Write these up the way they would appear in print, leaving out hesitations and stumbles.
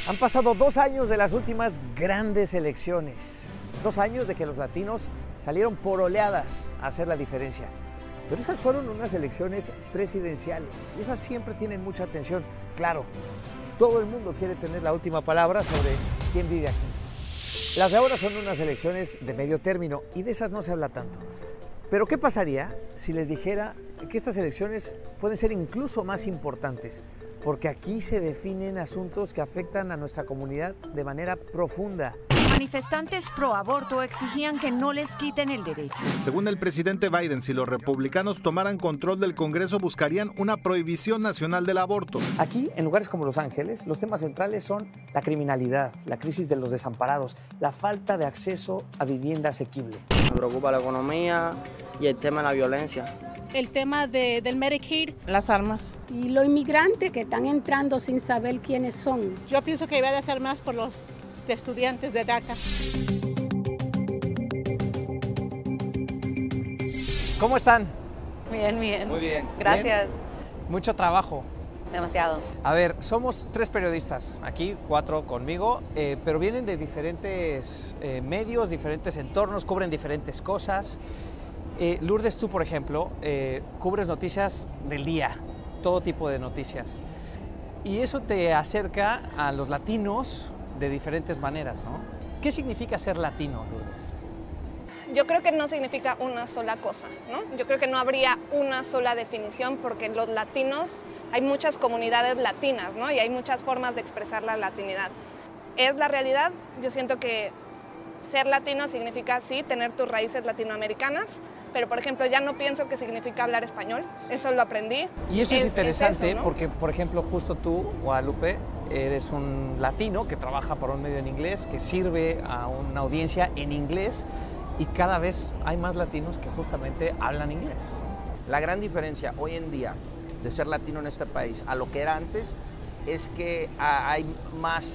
Han pasado 2 años de las últimas grandes elecciones. 2 años de que los latinos salieron por oleadas a hacer la diferencia. Pero esas fueron unas elecciones presidenciales y esas siempre tienen mucha atención. Claro, todo el mundo quiere tener la última palabra sobre quién vive aquí. Las de ahora son unas elecciones de medio término y de esas no se habla tanto. Pero ¿qué pasaría si les dijera que estas elecciones pueden ser incluso más importantes? Porque aquí se definen asuntos que afectan a nuestra comunidad de manera profunda. Manifestantes pro aborto exigían que no les quiten el derecho. Según el presidente Biden, si los republicanos tomaran control del Congreso, buscarían una prohibición nacional del aborto. Aquí, en lugares como Los Ángeles, los temas centrales son la criminalidad, la crisis de los desamparados, la falta de acceso a vivienda asequible. Me preocupa la economía y el tema de la violencia. El tema del Medicaid, las armas. Y los inmigrantes que están entrando sin saber quiénes son. Yo pienso que debe de hacer más por los estudiantes de DACA. ¿Cómo están? Bien, bien. Muy bien. Gracias. ¿Bien? Mucho trabajo. Demasiado. A ver, somos 3 periodistas, aquí 4 conmigo, pero vienen de diferentes medios, diferentes entornos, cubren diferentes cosas. Lourdes, tú, por ejemplo, cubres noticias del día, todo tipo de noticias. Y eso te acerca a los latinos de diferentes maneras, ¿no? ¿Qué significa ser latino, Lourdes? Yo creo que no significa una sola cosa, ¿no? Yo creo que no habría una sola definición porque los latinos, hay muchas comunidades latinas, ¿no? Y hay muchas formas de expresar la latinidad. ¿Es la realidad? Yo siento que ser latino significa, sí, tener tus raíces latinoamericanas, pero, por ejemplo, ya no pienso que significa hablar español, eso lo aprendí. Y eso es interesante, eso, ¿no? Porque, por ejemplo, justo tú, Guadalupe, eres un latino que trabaja para un medio en inglés, que sirve a una audiencia en inglés, y cada vez hay más latinos que justamente hablan inglés. La gran diferencia hoy en día de ser latino en este país a lo que era antes es que hay más,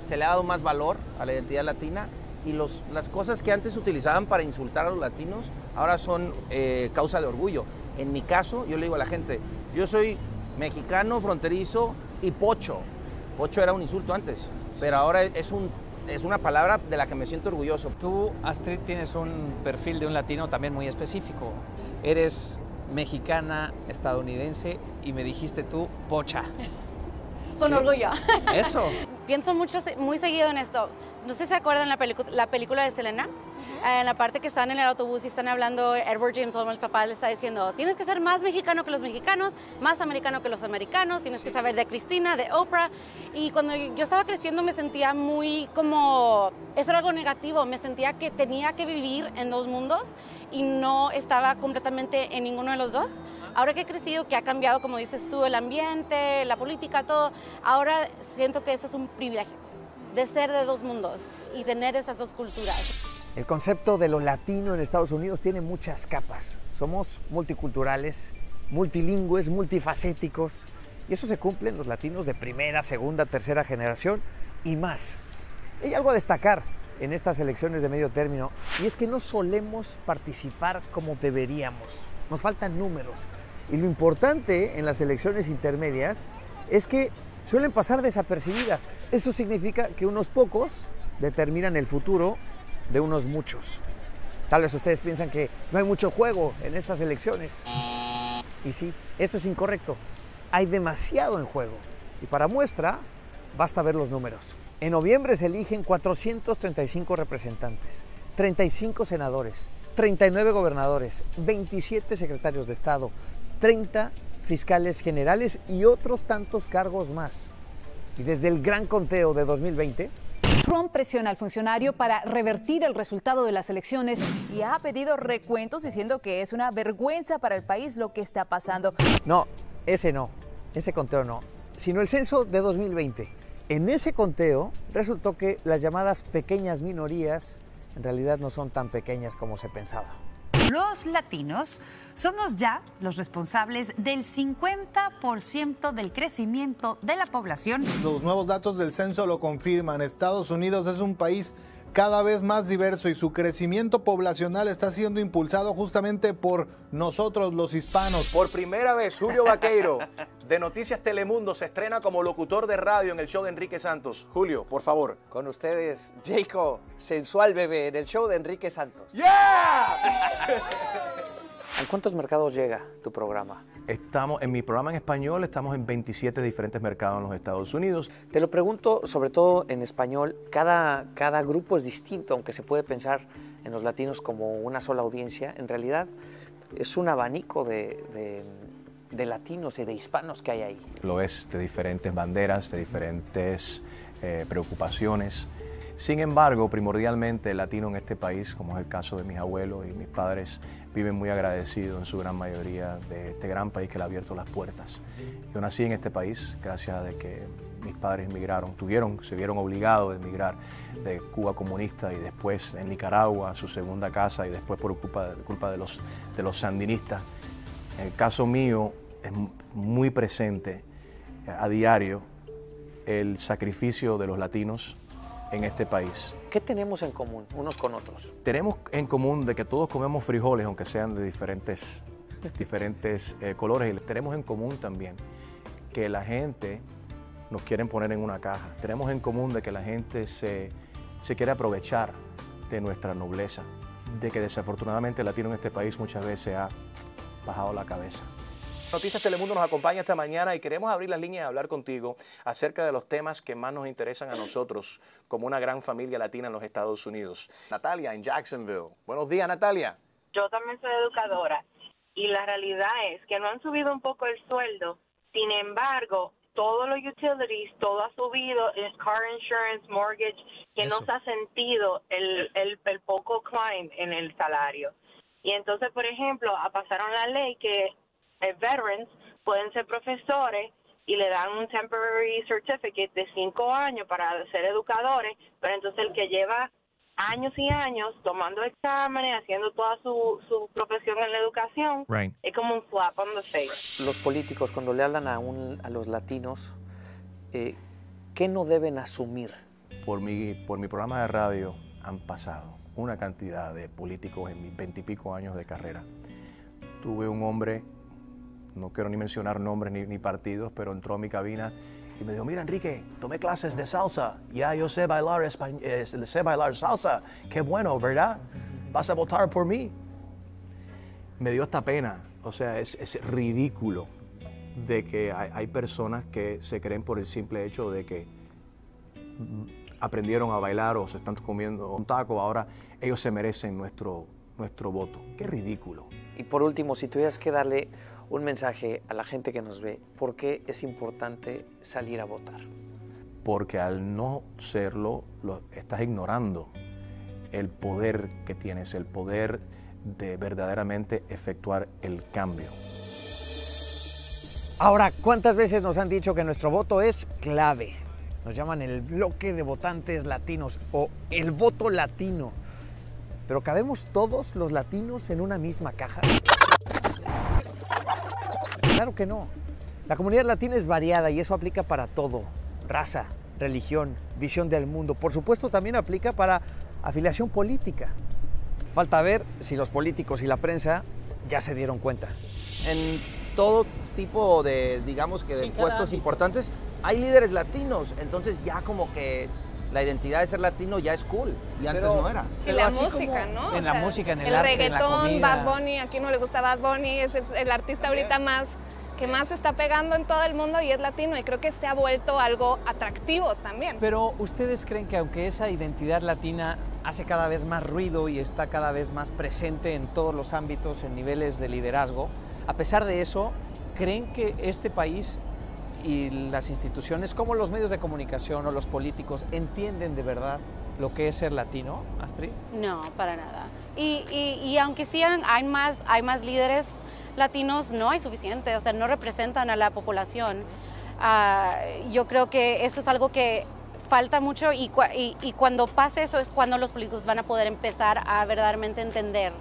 se le ha dado más valor a la identidad latina y las cosas que antes se utilizaban para insultar a los latinos ahora son causa de orgullo. En mi caso, yo le digo a la gente, yo soy mexicano, fronterizo y pocho. Pocho era un insulto antes, pero ahora es una palabra de la que me siento orgulloso. Tú, Astrid, tienes un perfil de un latino también muy específico. Eres mexicana, estadounidense y me dijiste tú, pocha. Con orgullo. Eso. Pienso muy seguido en esto. No sé si se acuerdan la película de Selena, en la parte que están en el autobús y están hablando, Edward James Olmos, el papá, le está diciendo, tienes que ser más mexicano que los mexicanos, más americano que los americanos, tienes que saber de Cristina, de Oprah. Y cuando yo estaba creciendo me sentía muy como, eso era algo negativo, me sentía que tenía que vivir en 2 mundos y no estaba completamente en ninguno de los 2. Ahora que he crecido, que ha cambiado, como dices tú, el ambiente, la política, todo, ahora siento que eso es un privilegio, de ser de 2 mundos y tener esas 2 culturas. El concepto de lo latino en Estados Unidos tiene muchas capas. Somos multiculturales, multilingües, multifacéticos, y eso se cumple en los latinos de primera, segunda, tercera generación y más. Hay algo a destacar en estas elecciones de medio término, y es que no solemos participar como deberíamos. Nos faltan números. Y lo importante en las elecciones intermedias es que suelen pasar desapercibidas. Eso significa que unos pocos determinan el futuro de unos muchos. Tal vez ustedes piensan que no hay mucho juego en estas elecciones. Y sí, esto es incorrecto. Hay demasiado en juego. Y para muestra, basta ver los números. En noviembre se eligen 435 representantes, 35 senadores, 39 gobernadores, 27 secretarios de Estado, 30 fiscales generales y otros tantos cargos más. Y desde el gran conteo de 2020, Trump presiona al funcionario para revertir el resultado de las elecciones y ha pedido recuentos diciendo que es una vergüenza para el país lo que está pasando. No, ese conteo no, sino el censo de 2020. En ese conteo resultó que las llamadas pequeñas minorías en realidad no son tan pequeñas como se pensaba. Los latinos somos ya los responsables del 50% del crecimiento de la población. Los nuevos datos del censo lo confirman. Estados Unidos es un país cada vez más diverso y su crecimiento poblacional está siendo impulsado justamente por nosotros los hispanos. Por primera vez, Julio Vaqueiro, de Noticias Telemundo, se estrena como locutor de radio en el show de Enrique Santos. Julio, por favor. Con ustedes, Jacob, sensual bebé, en el show de Enrique Santos. ¡Yeah! ¿En cuántos mercados llega tu programa? En mi programa en español estamos en 27 diferentes mercados en los Estados Unidos. Te lo pregunto, sobre todo en español, cada grupo es distinto, aunque se puede pensar en los latinos como una sola audiencia. En realidad es un abanico de latinos y de hispanos que hay ahí. Lo es, de diferentes banderas, de diferentes preocupaciones. Sin embargo, primordialmente el latino en este país, como es el caso de mis abuelos y mis padres, viven muy agradecidos en su gran mayoría de este gran país que le ha abierto las puertas. Yo nací en este país gracias a que mis padres emigraron, se vieron obligados a emigrar de Cuba comunista y después en Nicaragua, su segunda casa, y después por culpa de los sandinistas. En el caso mío es muy presente a diario el sacrificio de los latinos en este país. ¿Qué tenemos en común unos con otros? Tenemos en común de que todos comemos frijoles, aunque sean de diferentes colores. Y tenemos en común también que la gente nos quiere poner en una caja. Tenemos en común de que la gente se quiere aprovechar de nuestra nobleza, de que desafortunadamente el latino en este país muchas veces ha bajado la cabeza. Noticias Telemundo nos acompaña esta mañana y queremos abrir las líneas y hablar contigo acerca de los temas que más nos interesan a nosotros como una gran familia latina en los Estados Unidos. Natalia, en Jacksonville. Buenos días, Natalia. Yo también soy educadora y la realidad es que no han subido un poco el sueldo. Sin embargo, todos los utilities, todo ha subido, el car insurance, mortgage, que no se ha sentido el poco climb en el salario. Y entonces, por ejemplo, pasaron la ley que veterans pueden ser profesores y le dan un temporary certificate de 5 años para ser educadores, pero entonces el que lleva años y años tomando exámenes, haciendo toda su profesión en la educación, es como un slap on the face. Los políticos, cuando le hablan a los latinos, ¿qué no deben asumir? Por mi programa de radio han pasado una cantidad de políticos en mis 20 y pico años de carrera. Tuve un hombre, no quiero ni mencionar nombres ni partidos, pero entró a mi cabina y me dijo, mira Enrique, tomé clases de salsa, ya yo sé bailar salsa, qué bueno, ¿verdad? ¿Vas a votar por mí? Me dio esta pena, o sea, es ridículo de que hay personas que se creen por el simple hecho de que aprendieron a bailar o se están comiendo un taco, ahora ellos se merecen nuestro voto. Qué ridículo. Y por último, si tuvieras que darle un mensaje a la gente que nos ve, ¿por qué es importante salir a votar? Porque al no serlo, estás ignorando el poder que tienes, el poder de verdaderamente efectuar el cambio. Ahora, ¿cuántas veces nos han dicho que nuestro voto es clave? Nos llaman el bloque de votantes latinos o el voto latino. ¿Pero cabemos todos los latinos en una misma caja? Claro que no. La comunidad latina es variada y eso aplica para todo. Raza, religión, visión del mundo. Por supuesto, también aplica para afiliación política. Falta ver si los políticos y la prensa ya se dieron cuenta. En todo tipo de, digamos que de puestos importantes, hay líderes latinos. Entonces ya como que la identidad de ser latino ya es cool, y antes no era. Y la música, ¿no? En la música, en el arte, reggaetón, en la comida. Bad Bunny, aquí no le gusta Bad Bunny, es el artista ahorita que más se está pegando en todo el mundo y es latino, y creo que se ha vuelto algo atractivo también. Pero ¿ustedes creen que aunque esa identidad latina hace cada vez más ruido y está cada vez más presente en todos los ámbitos, en niveles de liderazgo, a pesar de eso, creen que este país y las instituciones como los medios de comunicación o los políticos entienden de verdad lo que es ser latino, Astrid? No, para nada. Y aunque sí hay más líderes latinos, no hay suficiente, o sea, no representan a la población. Yo creo que eso es algo que falta mucho y cuando pase eso es cuando los políticos van a poder empezar a verdaderamente entender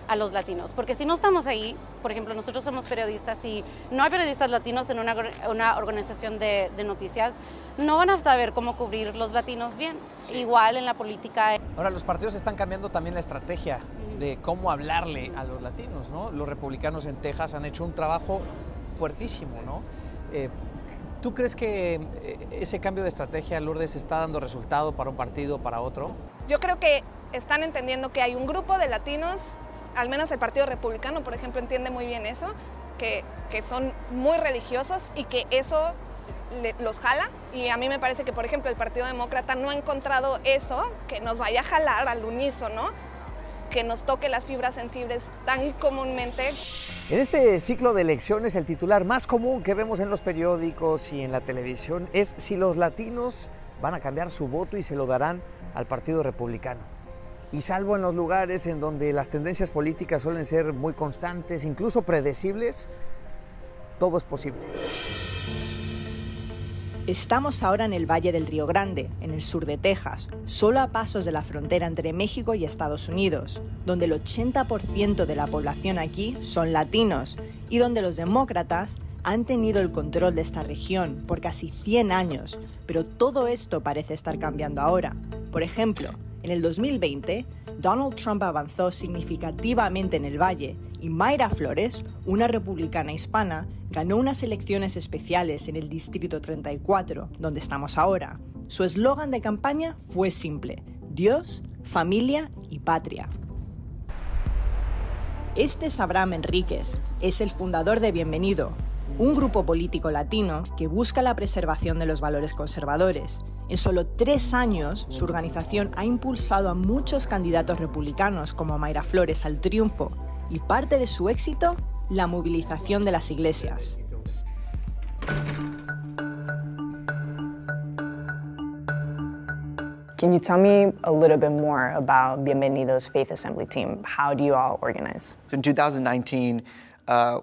a los latinos, porque si no estamos ahí, por ejemplo, nosotros somos periodistas y no hay periodistas latinos en una organización de noticias, no van a saber cómo cubrir los latinos bien. Igual en la política. Ahora, los partidos están cambiando también la estrategia de cómo hablarle a los latinos, ¿no? Los republicanos en Texas han hecho un trabajo fuertísimo, ¿no? ¿Tú crees que ese cambio de estrategia, Lourdes, está dando resultado para un partido, para otro? Yo creo que están entendiendo que hay un grupo de latinos, al menos el Partido Republicano, por ejemplo, entiende muy bien eso, que son muy religiosos y que eso los jala. Y a mí me parece que, por ejemplo, el Partido Demócrata no ha encontrado eso, que nos vaya a jalar al unísono, que nos toque las fibras sensibles tan comúnmente. En este ciclo de elecciones, el titular más común que vemos en los periódicos y en la televisión es si los latinos van a cambiar su voto y se lo darán al Partido Republicano. Y salvo en los lugares en donde las tendencias políticas suelen ser muy constantes, incluso predecibles, todo es posible. Estamos ahora en el Valle del Río Grande, en el sur de Texas, solo a pasos de la frontera entre México y Estados Unidos, donde el 80% de la población aquí son latinos y donde los demócratas han tenido el control de esta región por casi 100 años, pero todo esto parece estar cambiando ahora. Por ejemplo, en el 2020, Donald Trump avanzó significativamente en el Valle y Mayra Flores, una republicana hispana, ganó unas elecciones especiales en el Distrito 34, donde estamos ahora. Su eslogan de campaña fue simple: Dios, familia y patria. Este es Abraham Enríquez, es el fundador de Bienvenido, un grupo político latino que busca la preservación de los valores conservadores. En solo 3 años, su organización ha impulsado a muchos candidatos republicanos como Mayra Flores al triunfo, y parte de su éxito, la movilización de las iglesias. Can you tell me a little bit more about Bienvenido's Faith Assembly team? How do you all organize? In 2019,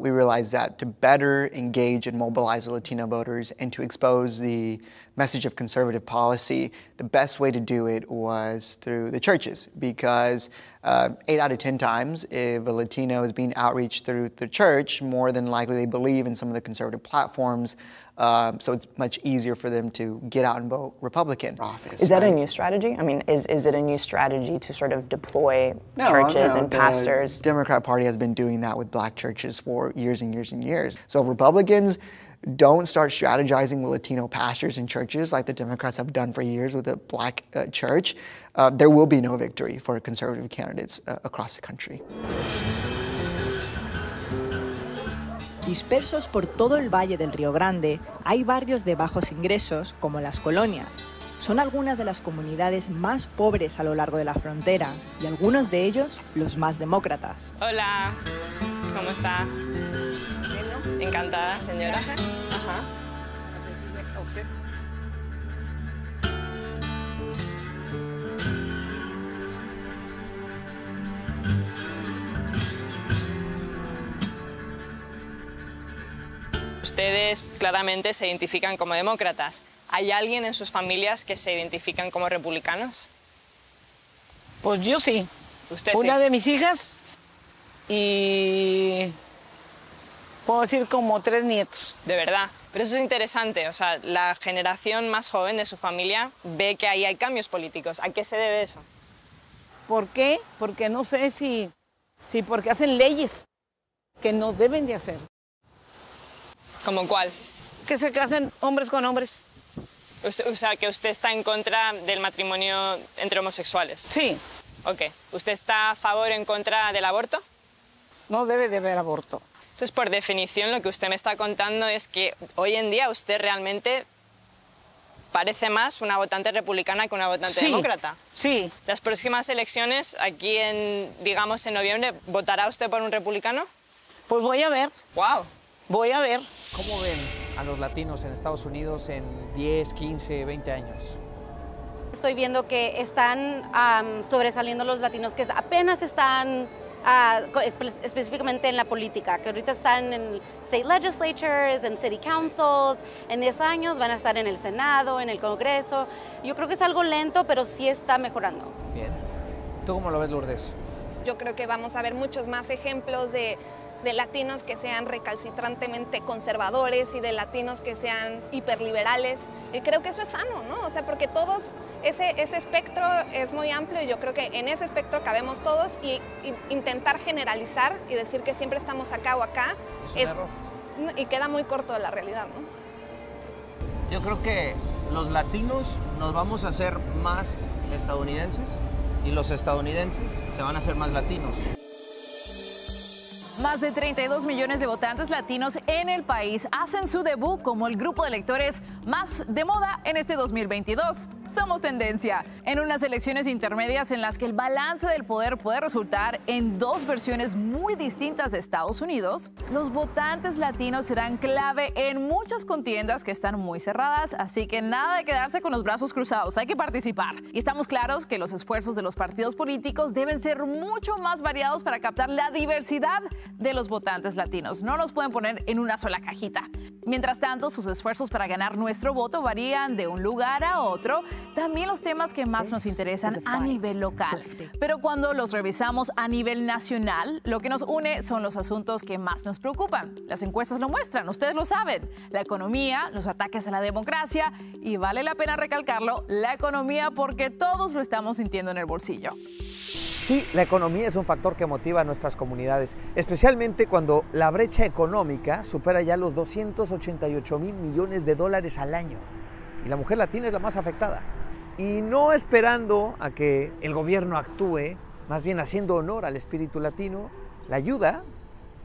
we realized that to better engage and mobilize the Latino voters and to expose the message of conservative policy, the best way to do it was through the churches, because 8 out of 10 times, if a Latino is being outreached through the church, more than likely they believe in some of the conservative platforms, so it's much easier for them to get out and vote Republican. Is that a new strategy? I mean, is it a new strategy to sort of deploy churches and pastors? The Democrat Party has been doing that with black churches for years and years and years. So if Republicans don't start strategizing with Latino pastors and churches like the Democrats have done for years with the black church, there will be no victory for conservative candidates across the country. Dispersos por todo el Valle del Río Grande, hay barrios de bajos ingresos, como las colonias. Son algunas de las comunidades más pobres a lo largo de la frontera y algunos de ellos los más demócratas. Hola, ¿cómo está? Encantada, señora. Ajá. Ustedes claramente se identifican como demócratas. ¿Hay alguien en sus familias que se identifican como republicanos? Pues yo sí. ¿Usted Una sí? de mis hijas y puedo decir como 3 nietos. De verdad. Pero eso es interesante. O sea, la generación más joven de su familia ve que ahí hay cambios políticos. ¿A qué se debe eso? ¿Por qué? Porque no sé si porque hacen leyes que no deben de hacer. ¿Cómo cuál? Que se casen hombres con hombres. O sea, que usted está en contra del matrimonio entre homosexuales. Sí. Ok. ¿Usted está a favor o en contra del aborto? No debe de haber aborto. Entonces, por definición, lo que usted me está contando es que hoy en día usted realmente parece más una votante republicana que una votante demócrata. Sí. Las próximas elecciones, aquí digamos en noviembre, ¿votará usted por un republicano? Pues voy a ver. ¡Wow! Voy a ver. ¿Cómo ven a los latinos en Estados Unidos en 10, 15, 20 años? Estoy viendo que están sobresaliendo los latinos que apenas están específicamente en la política, que ahorita están en state legislatures, en city councils, en 10 años van a estar en el Senado, en el Congreso. Yo creo que es algo lento, pero sí está mejorando. Bien. ¿Tú cómo lo ves, Lourdes? Yo creo que vamos a ver muchos más ejemplos de de latinos que sean recalcitrantemente conservadores y de latinos que sean hiperliberales. Y creo que eso es sano, ¿no? O sea, porque todos, ese espectro es muy amplio y yo creo que en ese espectro cabemos todos y intentar generalizar y decir que siempre estamos acá o acá y queda muy corto de la realidad, ¿no? Yo creo que los latinos nos vamos a hacer más estadounidenses y los estadounidenses se van a hacer más latinos. Más de 32 millones de votantes latinos en el país hacen su debut como el grupo de electores más de moda en este 2022. Somos tendencia en unas elecciones intermedias en las que el balance del poder puede resultar en dos versiones muy distintas de Estados Unidos. Los votantes latinos serán clave en muchas contiendas que están muy cerradas, así que nada de quedarse con los brazos cruzados, hay que participar. Y estamos claros que los esfuerzos de los partidos políticos deben ser mucho más variados para captar la diversidad de los votantes latinos. No nos pueden poner en una sola cajita. Mientras tanto, sus esfuerzos para ganar nuestro voto varían de un lugar a otro. También los temas que más nos interesan a nivel local. Pero cuando los revisamos a nivel nacional, lo que nos une son los asuntos que más nos preocupan. Las encuestas lo muestran, ustedes lo saben. La economía, los ataques a la democracia y vale la pena recalcarlo, la economía porque todos lo estamos sintiendo en el bolsillo. Sí, la economía es un factor que motiva a nuestras comunidades, especialmente cuando la brecha económica supera ya los 288,000 millones de dólares al año. Y la mujer latina es la más afectada. Y no esperando a que el gobierno actúe, más bien haciendo honor al espíritu latino, la ayuda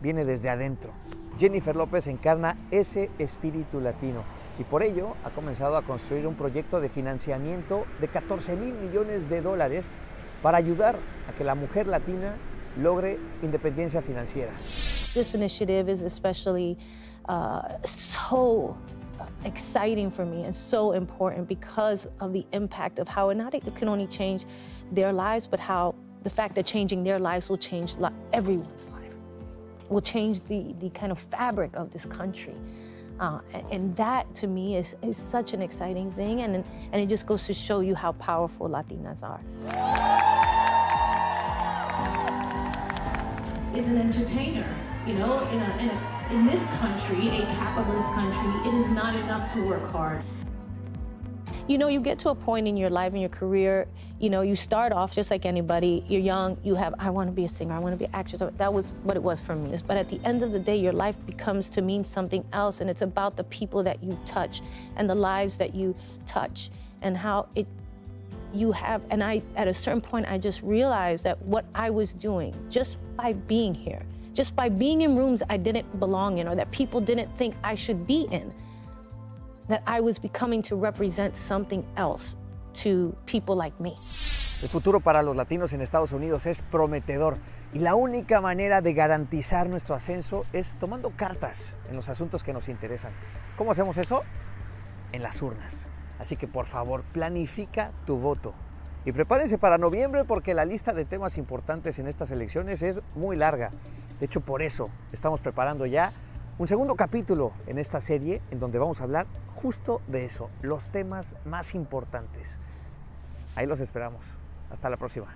viene desde adentro. Jennifer López encarna ese espíritu latino y por ello ha comenzado a construir un proyecto de financiamiento de 14,000 millones de dólares para ayudar a que la mujer latina logre independencia financiera. This initiative is especially so exciting for me and so important because of the impact of how it can only change their lives, but how the fact that changing their lives will change everyone's life, will change the kind of fabric of this country. And that, to me, is such an exciting thing, and it just goes to show you how powerful Latinas are. Is an entertainer, you know, in this country, a capitalist country, it is not enough to work hard. You know, you get to a point in your life, in your career, you know, you start off just like anybody, you're young, you have, I want to be a singer, I want to be an actress. That was what it was for me. But at the end of the day, your life becomes to mean something else, and it's about the people that you touch and the lives that you touch and how you have, and at a certain point, I just realized that what I was doing, just by being here, just by being in rooms I didn't belong in or that people didn't think I should be in, that I was becoming to represent something else to people like me. El futuro para los latinos en Estados Unidos es prometedor y la única manera de garantizar nuestro ascenso es tomando cartas en los asuntos que nos interesan. ¿Cómo hacemos eso? En las urnas. Así que por favor, planifica tu voto. Y prepárense para noviembre porque la lista de temas importantes en estas elecciones es muy larga. De hecho, por eso estamos preparando ya un segundo capítulo en esta serie en donde vamos a hablar justo de eso, los temas más importantes. Ahí los esperamos. Hasta la próxima.